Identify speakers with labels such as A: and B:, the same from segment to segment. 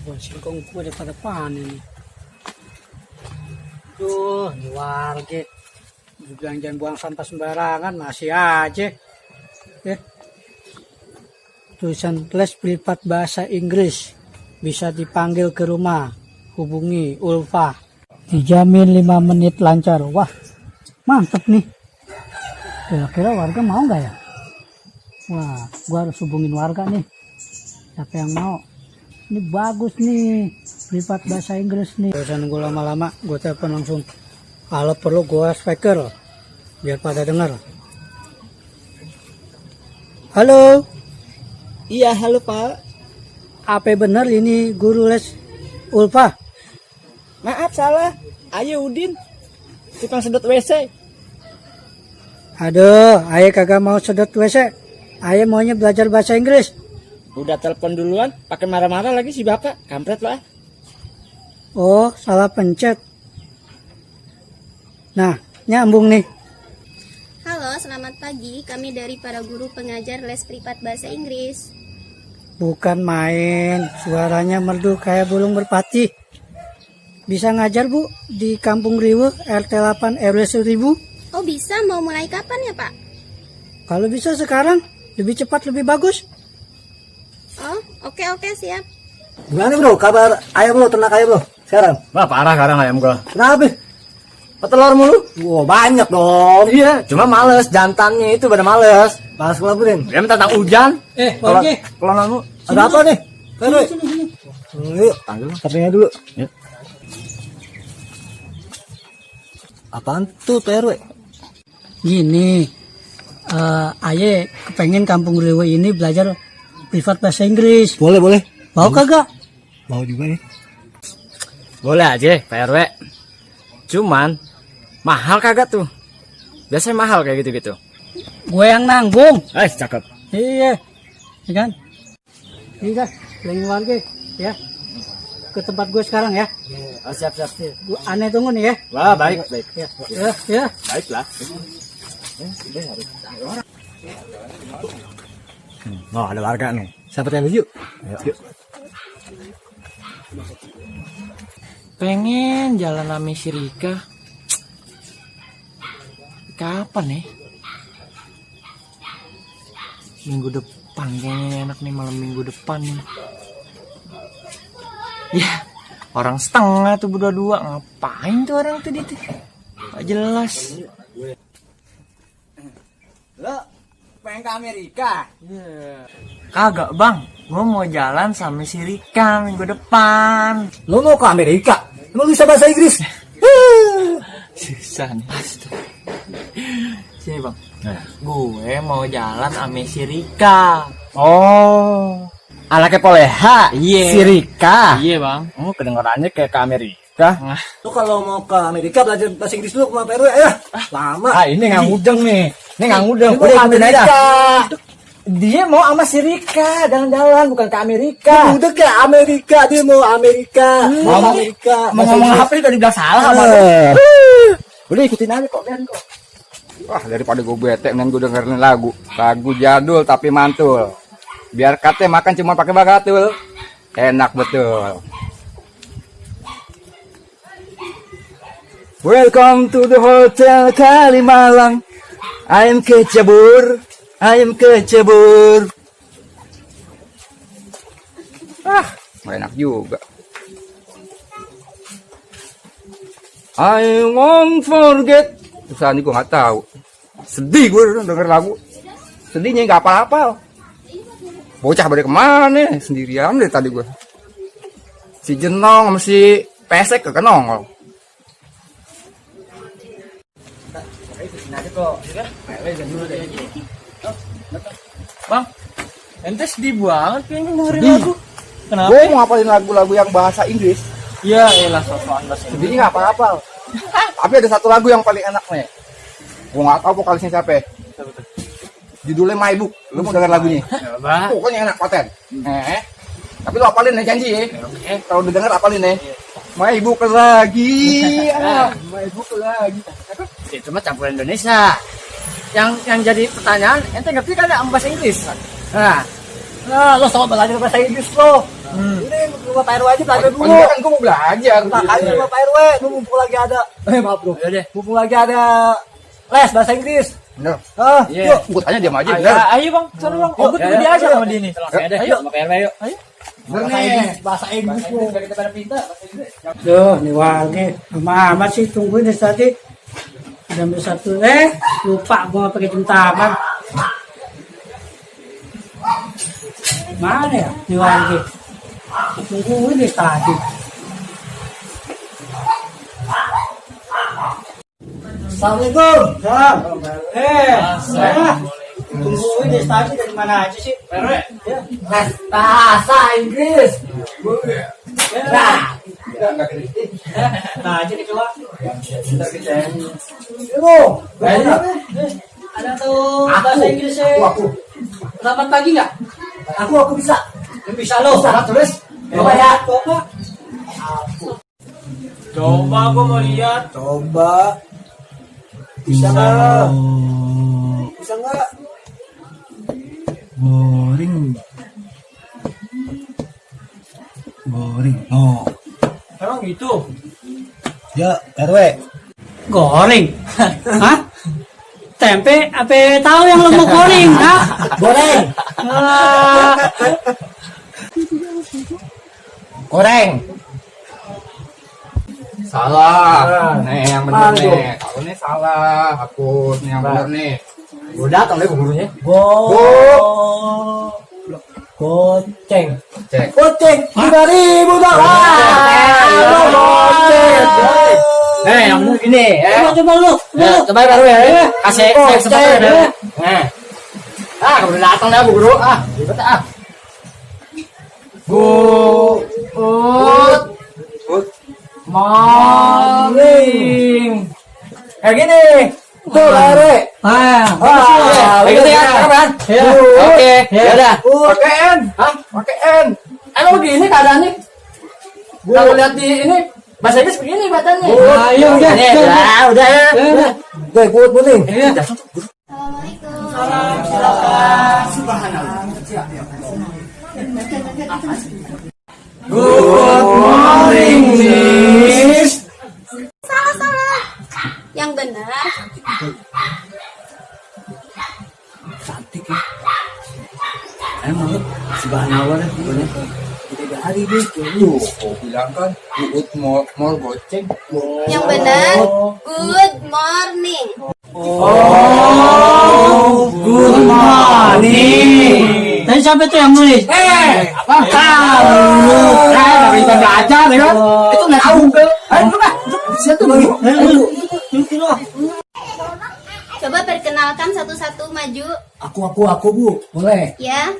A: Buat singkong gue daripada panen nih. Duh, ini warga. Dibilang jangan buang sampah sembarangan, masih aja. Ya. Tulisan les privat bahasa Inggris. Bisa dipanggil ke rumah. Hubungi Ulfa. Dijamin 5 menit lancar. Wah, mantep nih. Kira-kira warga mau nggak ya? Wah, gua harus hubungin warga nih. Siapa yang mau? Ini bagus nih, privat bahasa Inggris nih. Jangan nunggu lama-lama, gue telepon langsung. Kalau perlu gue speaker, biar pada dengar. Halo.
B: Iya, halo Pak.
A: Apa benar ini guru les Ulfa?
B: Maaf salah. Ayo Udin, tukang sedot WC.
A: Aduh, ayah kagak mau sedot WC. Ayah maunya belajar bahasa Inggris.
B: Udah telepon duluan, pakai marah-marah lagi si bapak. Kampret lah.
A: Oh, salah pencet. Nah, nyambung nih.
C: Halo, selamat pagi. Kami dari para guru pengajar les privat bahasa Inggris.
A: Bukan main, suaranya merdu kayak burung merpati. Bisa ngajar Bu di Kampung Riwe RT 8 RW 1000?
C: Oh bisa, mau mulai kapan ya Pak?
A: Kalau bisa sekarang, lebih cepat lebih bagus.
C: Oh, oke siap.
D: Gimana bro, kabar ayam lo, ternak ayam lo sekarang?
E: Wah parah sekarang ayam gua.
D: Kenapa?
E: Petelur mulu.
D: Wah banyak dong.
E: Iya, cuma males jantannya itu pada males.
D: Balas ngelaburin.
E: Dia minta tentang hujan. Kalau
A: Warga.
E: kalau nanu
D: Ada apa nih? Ayo,
A: Sini.
D: yuk,
E: panggil.
D: katanya dulu.
E: Ya.
D: Apaan tuh PRW?
A: Gini, ayah kepengen Kampung Riwe ini belajar privat bahasa Inggris.
D: Boleh.
A: Mau kagak?
D: Mau juga nih.
E: Boleh aja Pak RW. Cuman mahal kagak tuh? Biasanya mahal kayak gitu-gitu.
A: Gue yang nanggung.
E: Cakep.
A: Iya, ya kan? Iya, bilangin warga ya. Ke tempat gue sekarang ya.
E: Oh, siap.
A: Gue aneh tunggu nih ya.
E: Wah, baik.
A: Ya.
E: Baiklah.
D: Oh ada warga nih. Siapa yang yuk? Yuk.
B: Pengen jalan sama si Rika. Kapan nih? Minggu depan kayaknya enak nih, malam minggu depan nih. Ya, orang setengah tuh berdua-dua. Ngapain tuh orang tuh itu? Gak jelas.
E: Lo pengen ke Amerika?
B: Kagak bang, gue mau jalan sama si Rika minggu depan.
D: Lo mau ke Amerika? Lo bisa bahasa Inggris?
B: Susah nih. Sini bang, gue mau jalan sama si Rika.
E: Oh, anaknya Poleha.
B: Iya.
E: Si Rika.
B: Iya bang.
E: Oh, kedengarannya kayak ke Amerika.
D: Lo kalau mau ke Amerika belajar bahasa Inggris dulu sama PRW ya. Lama.
E: Ini nggak ngudeng nih. Ini nggak ngudeng.
D: Ini mau
E: Udah
D: ke
E: ikutin aja.
D: Amerika.
E: Dia mau sama si Rika jalan-jalan, bukan ke Amerika.
D: Udah ke Amerika, dia mau Amerika. Mau Amerika.
E: Mau ngomong apa udah dibilang salah sama lu.
D: Udah ikutin aja kok, biarin kok.
F: Wah, daripada gue bete, mending gue dengerin lagu jadul tapi mantul. Biar kate makan cuma pakai bagatul. Enak betul.
D: Welcome to the Hotel Kalimalang. Ayam kecebur.
F: Enak juga. I won't forget. Usaha ini gue nggak tahu. Sedih gue denger lagu. Sedihnya nggak apa-apa. Bocah dari kemana nih? Sendirian dari tadi gue. Si Jenong sama si Pesek ke nongol.
B: Bang, ente sedih banget kayaknya dengerin
F: Sedih.
B: lagu. Kenapa?
F: Gue mau ngapalin lagu-lagu yang bahasa Inggris.
B: Ya elah sosokan bahasa Inggris.
F: Sedihnya nggak apa-apa. Tapi ada satu lagu yang paling enak nih. Gue nggak tahu vokalisnya siapa. Judulnya My Book. Lu mau denger lagunya?
B: Bang.
F: Pokoknya enak paten. Tapi lu apalin ya, janji ya. Kalau udah denger apalin ya. My Book lagi. My Book lagi.
E: Itu mah campuran Indonesia. Yang jadi pertanyaan, ente ngerti kan ada bahasa Inggris? Nah, lo sama belajar bahasa Inggris lo.
D: Ini rumah Pak RW aja belajar dulu.
F: Kan gua mau belajar.
D: Makanya rumah Pak RW, lu mumpung lagi ada. Maaf bro.
E: Ya deh.
D: Mumpung lagi ada les bahasa Inggris.
F: Bener.
E: Iya.
F: Yuk, gua tanya diam aja.
B: Ayo,
F: Bener.
B: ayo bang, sana bang. Oh, gue
E: Ya,
B: juga
E: ya,
B: diajar
E: ya.
B: sama dia nih.
E: Langsung aja deh.
B: Ayo.
E: Sama PRW yuk.
F: Bener
D: Bahasa
F: nih.
D: Inggris, bahasa Inggris lu.
E: Biar kita pada pintar bahasa Inggris.
A: Tuh, nih warga. Lama amat sih tungguin dari tadi. Jam 1. Lupa gua pakai jam tangan. Mana ya nih warga? Tungguin dari tadi.
D: Assalamualaikum.
A: Saya tungguin dari tadi dari mana aja sih?
E: PRW.
D: Les bahasa Inggris. Nah,
A: Nah, aja nih coba.
D: lu.
A: Ada tuh bahasa Inggrisnya.
D: Aku.
A: Selamat pagi nggak?
D: Aku bisa.
A: Bisa lo.
D: Bisa tulis. Coba ya.
A: Coba.
B: Coba gue mau lihat.
D: Coba. Bisa nggak? Bisa nggak?
G: Boring. Oh.
B: Emang gitu?
G: Ya, RW.
A: Goreng. Hah? Tempe apa tahu yang lo mau goreng? Hah?
D: Goreng.
A: Ah,
F: Goreng. Salah. Nih yang bener
D: Aduh.
F: nih. Kalau nih salah, hapus nih yang bener nih.
E: Udah datang deh gurunya.
D: Goceng.
F: Cek.
D: Goceng. $5.000.
E: Nih, yang bener gini ya.
A: coba lu.
E: Ya, coba PRW ya. Kasih saya kesempatan ya. Nah. Kamu udah datang dah Bu Guru. Ribet ah.
F: Good.
E: Morning. Kayak gini.
D: Tuh, lari.
E: Kayak gitu ya, kapan? Oke, ya udah.
F: Pakai N.
E: Hah?
F: Pakai N.
E: Emang begini keadaannya? Kalau lihat di ini bahasa Inggris begini bacanya.
A: Ayo udah.
E: Nih, udah ya.
D: Oke, good morning.
C: Assalamualaikum.
E: Good morning, Miss.
C: Salah. Yang benar.
G: Emang subhanallah deh pokoknya.
D: Hari deh.
F: Tuh, kau bilang kan good more goceng.
C: Yang benar. Good morning.
A: Good morning. Tadi siapa tuh yang nulis?
E: Apa? Tahu. Nggak bisa belajar ya kan? Itu nggak tahu ke. Ayo coba. Siapa tuh?
C: Coba perkenalkan satu-satu maju.
D: Aku Bu. Boleh.
C: Ya.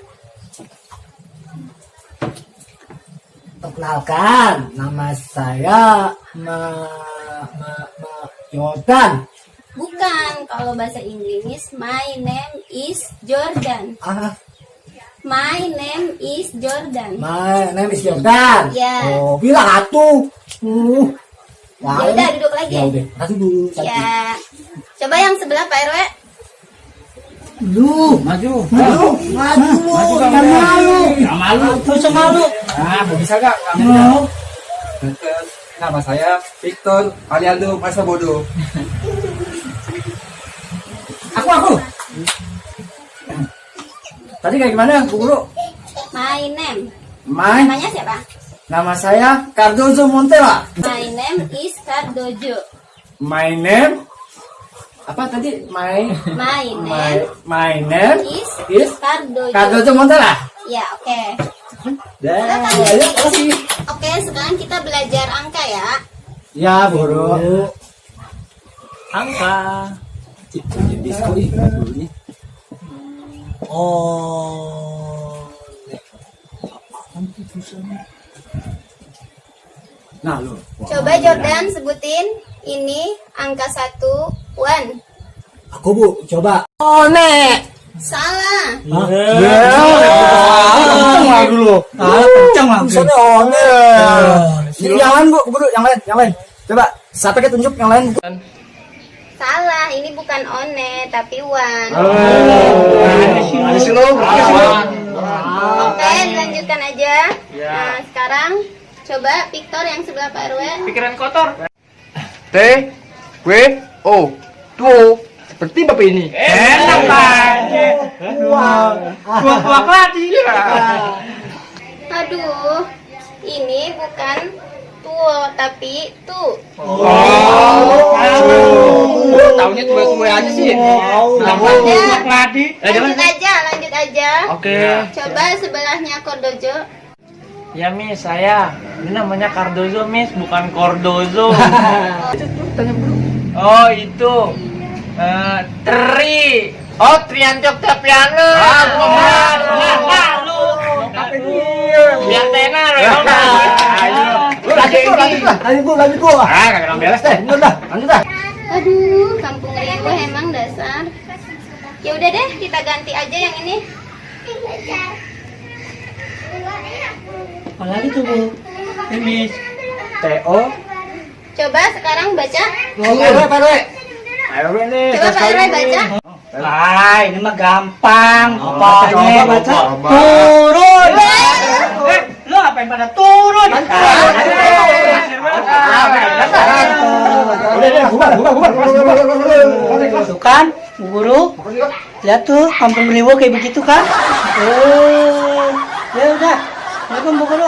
D: Perkenalkan, nama saya Jordan.
C: Bukan. Kalau bahasa Inggris, my name is Jordan. My name is Jordan.
D: My name is Jordan.
C: Ya.
D: Oh, bilang atuh.
C: Ya udah duduk lagi.
D: Ya udah, nanti dulu.
C: Ya. Coba yang sebelah Pak RW.
A: Lu,
E: Maju.
D: Maju,
A: jangan malu.
E: Nggak malu.
A: Gak usah malu.
E: Bisa nggak?
A: Mau.
F: Nama saya Victor Aliando Masa Bodoh.
E: Aku. Tadi kayak gimana, Bu Guru?
C: My name.
E: Namanya
C: Namanya siapa?
E: Nama saya Cardozo Montella.
C: My name is Cardojo.
E: My name apa tadi? My name
C: Is Cardojo.
E: Cardozo Montella.
C: Ya, oke.
E: Dah,
C: Oke, sekarang kita belajar angka ya.
E: ya Bu Guru.
B: Angka.
G: Nah, lu.
C: Coba Jordan sebutin ini angka 1, 1.
D: Aku Bu, coba.
C: Salah.
E: Kenceng lah dulu.
A: Kencang lah.
D: Misalnya one.
E: Yang lain Bu Guru, yang lain. Coba siapa kita tunjuk yang lain.
C: Salah, ini bukan one tapi one.
E: Ada sih lo.
C: Oke, dilanjutkan aja. Nah, sekarang sekarang coba Victor yang sebelah Pak RW.
B: Pikiran kotor.
F: T, W, O. Tuo. Seperti bapak ini.
B: Enak aja. Buah lagi.
C: Aduh, ini bukan tuo tapi tu.
F: Taunya tua-tua aja sih.
C: Lanjut aja.
B: Oke.
C: Coba sebelahnya Kordojo.
B: Ya Miss, saya. Ini namanya Cardozo Miss, bukan Cordozo. Oh itu. Tri. Oh Trianti Octaviana. Lu. Biar tenar ya.
D: Lanjut gua.
F: Kagak beres deh.
D: Lanjut dah.
C: Aduh, kampung riweh emang dasar. Ya udah deh, kita ganti aja yang ini.
A: Apalagi tuh Bu? Miss.
B: TO.
C: Coba sekarang baca.
D: Pak RW.
C: Coba Pak RW baca.
A: Ah, ini mah gampang.
D: Coba baca.
A: Turun. Lu ngapain pada turun? Tuh kan, Bu Guru. Lihat tuh, kampung Riwo kayak begitu kan? Ya udah. Assalamualaikum Bu Guru.